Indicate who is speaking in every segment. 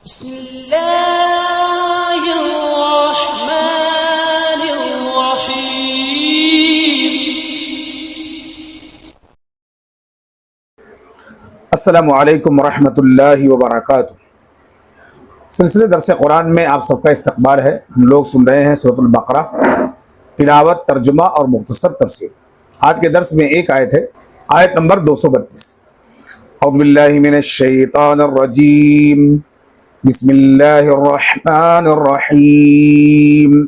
Speaker 1: بسم اللہ الرحمن الرحیم۔
Speaker 2: السلام علیکم ورحمۃ اللہ وبرکاتہ۔ سلسلے درس قرآن میں آپ سب کا استقبال ہے۔ ہم لوگ سن رہے ہیں سورۃ البقرہ، تلاوت، ترجمہ اور مختصر تفسیر۔ آج کے درس میں ایک آیت ہے، آیت نمبر 232۔ اعوذ باللہ من الشیطان الرجیم، بسم اللہ الرحمن الرحیم۔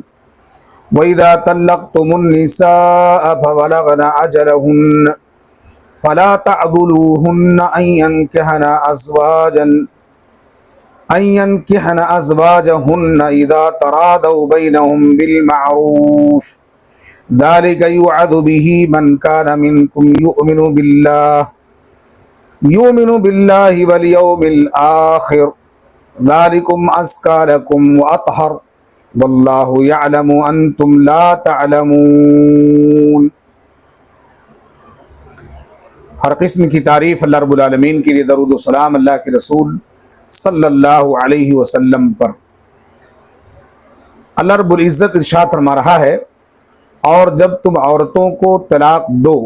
Speaker 2: وَإِذَا طَلَّقْتُمُ النِّسَاءَ فَبَلَغْنَ أَجَلَهُنَّ فَلَا تَعْضُلُوهُنَّ أَن يَنكِحْنَ أَزْوَاجَهُنَّ إِذَا تَرَاضَوْا بَيْنَهُم بِالْمَعْرُوفِ ذَلِكَ يُوعَظُ بِهِ مَنْ كَانَ مِنكُمْ يُؤْمِنُ بِاللَّهِ وَالْيَوْمِ الْآخِرِ ذَلِكُمْ أَزْكَىٰ لَكُمْ وَأَطْهَرُ وَاللَّهُ يَعْلَمُ وَأَنْتُمْ لَا تَعْلَمُونَ۔ ہر قسم کی تعریف اللہ رب العالمین کے لیے، درود و سلام اللہ کے رسول صلی اللہ علیہ وسلم پر۔ اللہ رب العزت ارشاد فرما رہا ہے، اور جب تم عورتوں کو طلاق دو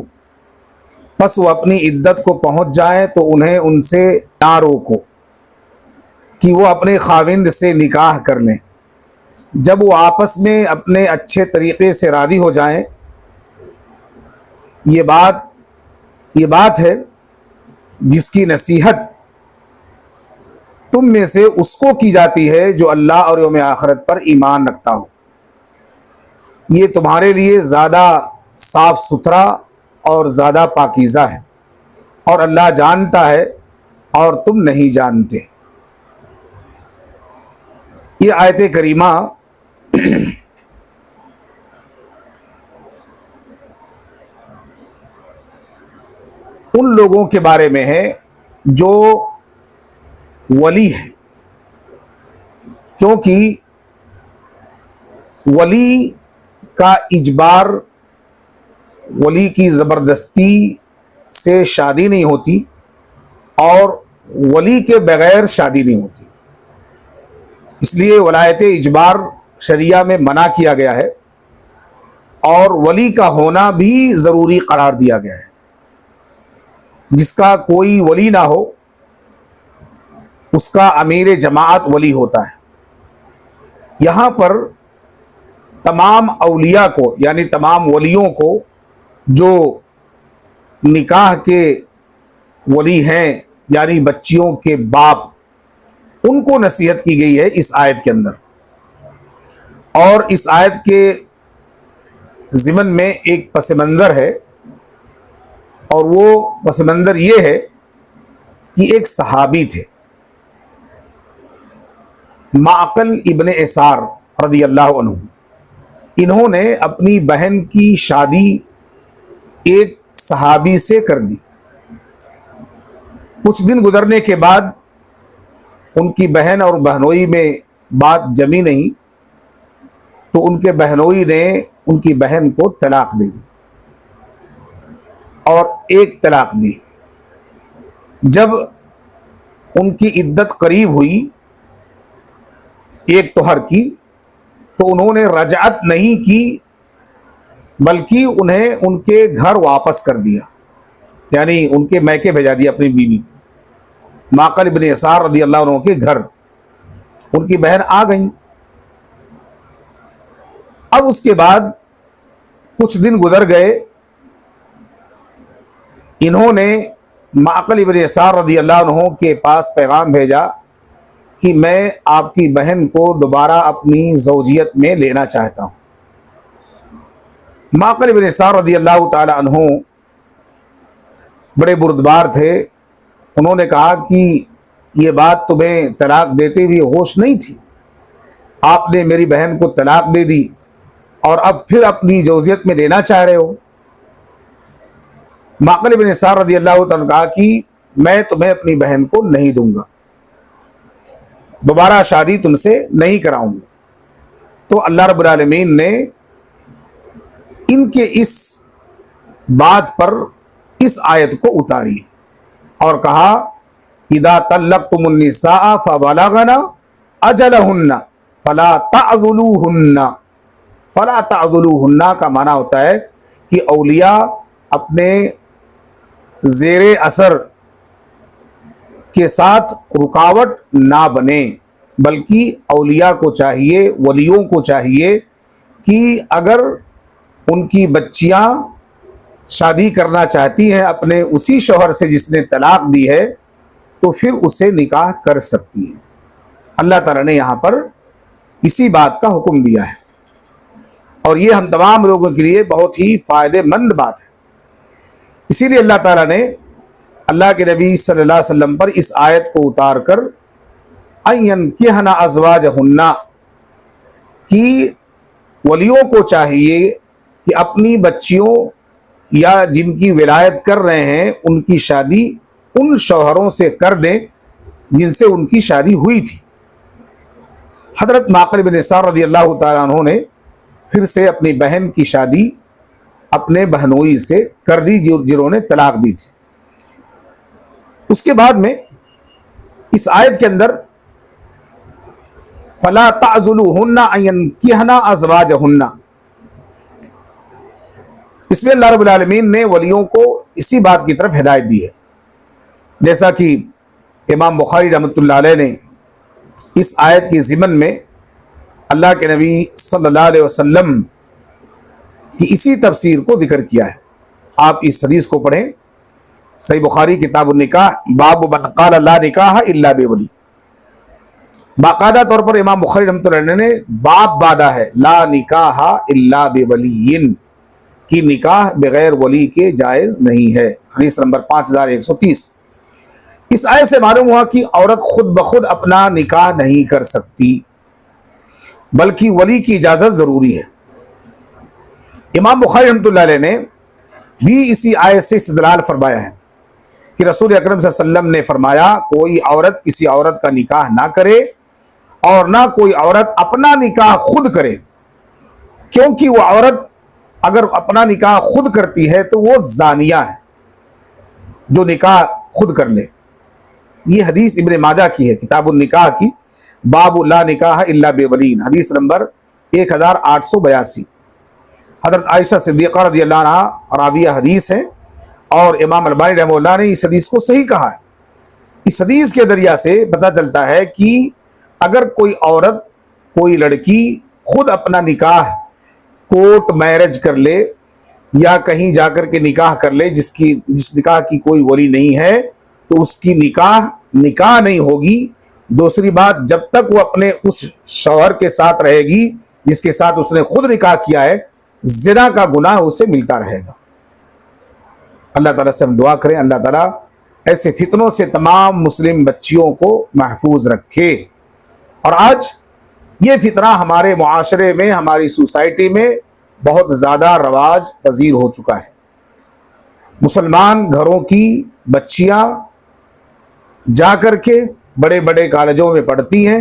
Speaker 2: پس وہ اپنی عدت کو پہنچ جائیں تو انہیں ان سے نہ روکو کہ وہ اپنے خاوند سے نکاح کر لیں۔ جب وہ آپس میں اپنے اچھے طریقے سے راضی ہو جائیں، یہ بات ہے جس کی نصیحت تم میں سے اس کو کی جاتی ہے جو اللہ اور یوم آخرت پر ایمان رکھتا ہو۔ یہ تمہارے لیے زیادہ صاف ستھرا اور زیادہ پاکیزہ ہے، اور اللہ جانتا ہے اور تم نہیں جانتے۔ یہ آیت کریمہ ان لوگوں کے بارے میں ہے جو ولی ہے، کیونکہ ولی کا اجبار، ولی کی زبردستی سے شادی نہیں ہوتی، اور ولی کے بغیر شادی نہیں ہوتی۔ اس لیے ولایت اجبار شریعہ میں منع کیا گیا ہے، اور ولی کا ہونا بھی ضروری قرار دیا گیا ہے۔ جس کا کوئی ولی نہ ہو اس کا امیر جماعت ولی ہوتا ہے۔ یہاں پر تمام اولیاء کو، یعنی تمام ولیوں کو جو نکاح کے ولی ہیں، یعنی بچیوں کے باپ، ان کو نصیحت کی گئی ہے اس آیت کے اندر۔ اور اس آیت کے ضمن میں ایک پس منظر ہے، اور وہ پس منظر یہ ہے کہ ایک صحابی تھے، معقل ابن یسار رضی اللہ عنہ۔ انہوں نے اپنی بہن کی شادی ایک صحابی سے کر دی۔ کچھ دن گزرنے کے بعد ان کی بہن اور بہنوئی میں بات جمی نہیں، تو ان کے بہنوئی نے ان کی بہن کو طلاق دے دی، اور ایک طلاق دی۔ جب ان کی عدت قریب ہوئی ایک طہر کی، تو انہوں نے رجعت نہیں کی، بلکہ انہیں ان کے گھر واپس کر دیا، یعنی ان کے میکے بھیجا دیا اپنی بیوی معقل ابن یسار رضی اللہ عنہ کے گھر۔ ان کی بہن آ گئیں۔ اب اس کے بعد کچھ دن گزر گئے، انہوں نے معقل ابن یسار رضی اللہ عنہ کے پاس پیغام بھیجا کہ میں آپ کی بہن کو دوبارہ اپنی زوجیت میں لینا چاہتا ہوں۔ معقل ابن یسار رضی اللہ تعالی عنہ بڑے بردبار تھے۔ انہوں نے کہا کہ یہ بات تمہیں طلاق دیتے ہوئے ہوش نہیں تھی، آپ نے میری بہن کو طلاق دے دی اور اب پھر اپنی زوجیت میں لینا چاہ رہے ہو۔ معقل ابن یسار رضی اللہ تعالیٰ نے کہا کہ میں تمہیں اپنی بہن کو نہیں دوں گا، دوبارہ شادی تم سے نہیں کراؤں گا۔ تو اللہ رب العالمین نے ان کے اس بات پر اس آیت کو اتاری اور کہا اذا طلقتم النساء فبلغن اجلہن فلا تعذلوہن. فلا تعذلوہن کا معنی ہوتا ہے کہ اولیاء اپنے زیر اثر کے ساتھ رکاوٹ نہ بنے، بلکہ اولیاء کو چاہیے، ولیوں کو چاہیے کہ اگر ان کی بچیاں شادی کرنا چاہتی ہیں اپنے اسی شوہر سے جس نے طلاق دی ہے تو پھر اسے نکاح کر سکتی ہے. اللہ تعالیٰ نے یہاں پر اسی بات کا حکم دیا ہے، اور یہ ہم تمام لوگوں کے لیے بہت ہی فائدہ مند بات ہے. اسی لیے اللہ تعالیٰ نے اللہ کے نبی صلی اللہ علیہ وسلم پر اس آیت کو اتار کر ان ينكحن ازواجهن کی ولیوں کو چاہیے کہ اپنی بچیوں یا جن کی ولایت کر رہے ہیں ان کی شادی ان شوہروں سے کر دیں جن سے ان کی شادی ہوئی تھی. حضرت معقل بن یسار رضی اللہ تعالیٰ عنہ نے پھر سے اپنی بہن کی شادی اپنے بہنوئی سے کر دی جنہوں نے طلاق دی تھی. اس کے بعد میں اس آیت کے اندر فلا تعذلوہن ان ينكحن ازواجہن، اس میں اللہ رب العالمین نے ولیوں کو اسی بات کی طرف ہدایت دی ہے، جیسا کہ امام بخاری رحمۃ اللہ علیہ نے اس آیت کی ضمن میں اللہ کے نبی صلی اللہ علیہ وسلم کی اسی تفسیر کو ذکر کیا ہے. آپ اس حدیث کو پڑھیں، صحیح بخاری کتاب النکاح، باب من قال لا نکاح الا بولی. باقاعدہ طور پر امام بخاری رحمۃ اللہ علیہ نے باب باندھا ہے لا نکاح الا بولی، کی نکاح بغیر ولی کے جائز نہیں ہے. حدیث نمبر 5130. اس آیت سے معلوم ہوا کہ عورت خود بخود اپنا نکاح نہیں کر سکتی، بلکہ ولی کی اجازت ضروری ہے. امام بخاری رحمۃ اللہ علیہ نے بھی اسی آیت سے استدلال فرمایا ہے کہ رسول اکرم صلی اللہ علیہ وسلم نے فرمایا کوئی عورت کسی عورت کا نکاح نہ کرے اور نہ کوئی عورت اپنا نکاح خود کرے، کیونکہ وہ عورت اگر اپنا نکاح خود کرتی ہے تو وہ زانیہ ہے جو نکاح خود کر لے. یہ حدیث ابن ماجہ کی ہے، کتاب النکاح کی، باب لا نکاح الا بولین، حدیث نمبر 1882. حضرت عائشہ صدیقہ رضی اللہ عنہ راویہ حدیث ہے، اور امام البانی رحمہ اللہ نے اس حدیث کو صحیح کہا ہے. اس حدیث کے ذریعہ سے پتہ چلتا ہے کہ اگر کوئی عورت، کوئی لڑکی خود اپنا نکاح کورٹ میرج کر لے یا کہیں جا کر کے نکاح کر لے جس نکاح کی کوئی ولی نہیں ہے تو اس کی نکاح نہیں ہوگی. دوسری بات، جب تک وہ اپنے اس شوہر کے ساتھ رہے گی جس کے ساتھ اس نے خود نکاح کیا ہے، زنا کا گناہ اسے ملتا رہے گا. اللہ تعالیٰ سے ہم دعا کریں اللہ تعالیٰ ایسے فتنوں سے تمام مسلم بچیوں کو محفوظ رکھے. اور آج یہ فتنہ ہمارے معاشرے میں، ہماری سوسائٹی میں بہت زیادہ رواج پذیر ہو چکا ہے. مسلمان گھروں کی بچیاں جا کر کے بڑے بڑے کالجوں میں پڑھتی ہیں،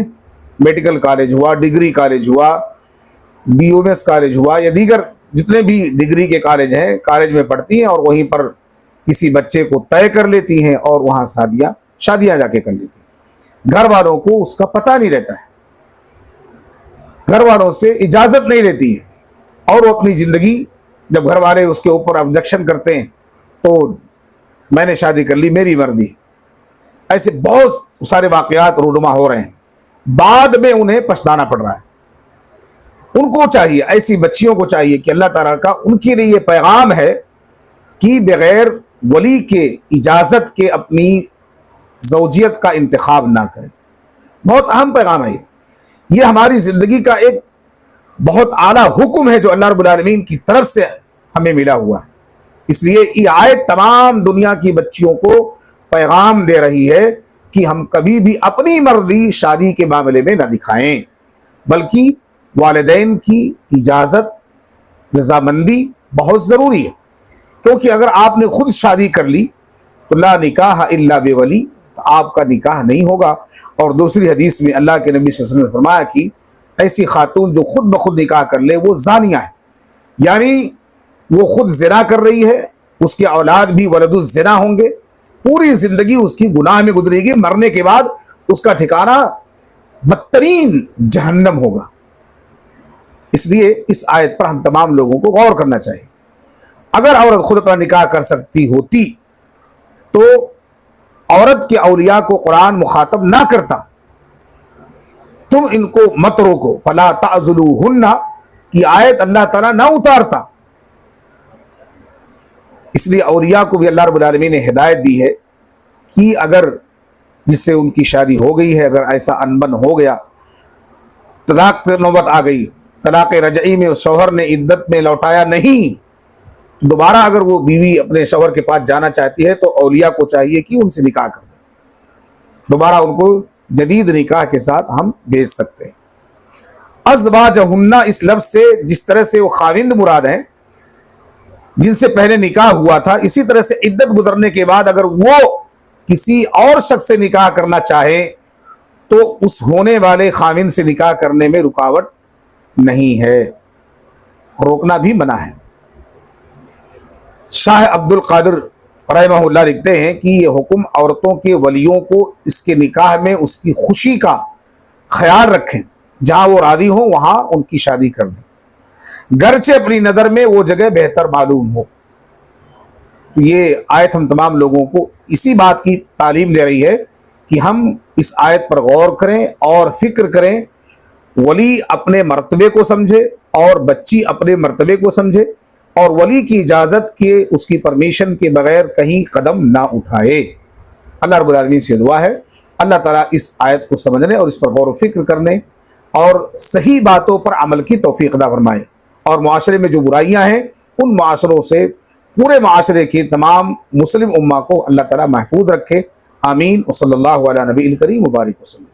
Speaker 2: میڈیکل کالج ہوا، ڈگری کالج ہوا، BUMS کالج ہوا، یا دیگر جتنے بھی ڈگری کے کالج ہیں، کالج میں پڑھتی ہیں اور وہیں پر کسی بچے کو طے کر لیتی ہیں اور وہاں شادیاں جا کے کر لیتی ہیں. گھر والوں کو اس کا پتہ نہیں رہتا ہے، گھر والوں سے اجازت نہیں لیتی ہے، اور وہ اپنی زندگی، جب گھر والے اس کے اوپر آبجیکشن کرتے ہیں تو میں نے شادی کر لی، میری مرضی. ایسے بہت سارے واقعات رونما ہو رہے ہیں، بعد میں انہیں پچھتانا پڑ رہا ہے. ان کو چاہیے، ایسی بچیوں کو چاہیے کہ اللہ تعالیٰ کا ان کے لیے یہ پیغام ہے کہ بغیر ولی کے اجازت کے اپنی زوجیت کا انتخاب نہ کریں. بہت اہم پیغام ہے یہ ہماری زندگی کا ایک بہت اعلیٰ حکم ہے جو اللہ رب العالمین کی طرف سے ہمیں ملا ہوا ہے. اس لیے یہ آیت تمام دنیا کی بچیوں کو پیغام دے رہی ہے کہ ہم کبھی بھی اپنی مرضی شادی کے معاملے میں نہ دکھائیں، بلکہ والدین کی اجازت، رضامندی بہت ضروری ہے. کیونکہ اگر آپ نے خود شادی کر لی تو لا نکاح الا بولی، آپ کا نکاح نہیں ہوگا. اور دوسری حدیث میں اللہ کے نبی صلی اللہ علیہ وسلم نے فرمایا کہ ایسی خاتون جو خود بخود نکاح کر لے وہ زانیہ ہے، یعنی وہ خود زنا کر رہی ہے، اس کی اولاد بھی ولد الزنا ہوں گے، پوری زندگی اس کی گناہ میں گزرے گی، مرنے کے بعد اس کا ٹھکانہ بدترین جہنم ہوگا۔ اس لیے اس آیت پر ہم تمام لوگوں کو غور کرنا چاہیے۔ اگر عورت خود اپنا نکاح کر سکتی ہوتی تو عورت کے اولیاء کو قرآن مخاطب نہ کرتا، تم ان کو مت روکو، فلا تعذلوہن کی آیت اللہ تعالیٰ نہ اتارتا۔ اس لیے اولیاء کو بھی اللہ رب العالمین نے ہدایت دی ہے کہ اگر جس سے ان کی شادی ہو گئی ہے، اگر ایسا انبن ہو گیا، طلاق نوبت آ گئی، طلاق رجعی میں اس شوہر نے عدت میں لوٹایا نہیں، دوبارہ اگر وہ بیوی اپنے شوہر کے پاس جانا چاہتی ہے تو اولیاء کو چاہیے کہ ان سے نکاح کر دیں، دوبارہ ان کو جدید نکاح کے ساتھ ہم بھیج سکتے ہیں۔ ازواجہن اس لفظ سے جس طرح سے وہ خاوند مراد ہیں جن سے پہلے نکاح ہوا تھا، اسی طرح سے عدت گزرنے کے بعد اگر وہ کسی اور شخص سے نکاح کرنا چاہے تو اس ہونے والے خاوند سے نکاح کرنے میں رکاوٹ نہیں ہے، روکنا بھی منع ہے۔ شاہ عبد القادر رحمہ اللہ لکھتے ہیں کہ یہ حکم عورتوں کے ولیوں کو اس کے نکاح میں اس کی خوشی کا خیال رکھیں، جہاں وہ راضی ہوں وہاں ان کی شادی کر دیں، گرچہ اپنی نظر میں وہ جگہ بہتر معلوم ہو۔ یہ آیت ہم تمام لوگوں کو اسی بات کی تعلیم دے رہی ہے کہ ہم اس آیت پر غور کریں اور فکر کریں، ولی اپنے مرتبے کو سمجھے اور بچی اپنے مرتبے کو سمجھے، اور ولی کی اجازت کے اس کی پرمیشن کے بغیر کہیں قدم نہ اٹھائے۔ اللہ رب العالمین سے دعا ہے اللہ تعالیٰ اس آیت کو سمجھنے اور اس پر غور و فکر کرنے اور صحیح باتوں پر عمل کی توفیق عطا فرمائے، اور معاشرے میں جو برائیاں ہیں ان معاشروں سے پورے معاشرے کی تمام مسلم امہ کو اللہ تعالیٰ محفوظ رکھے۔ آمین۔ وصلی اللہ علی نبی الکریم مبارک وسلم۔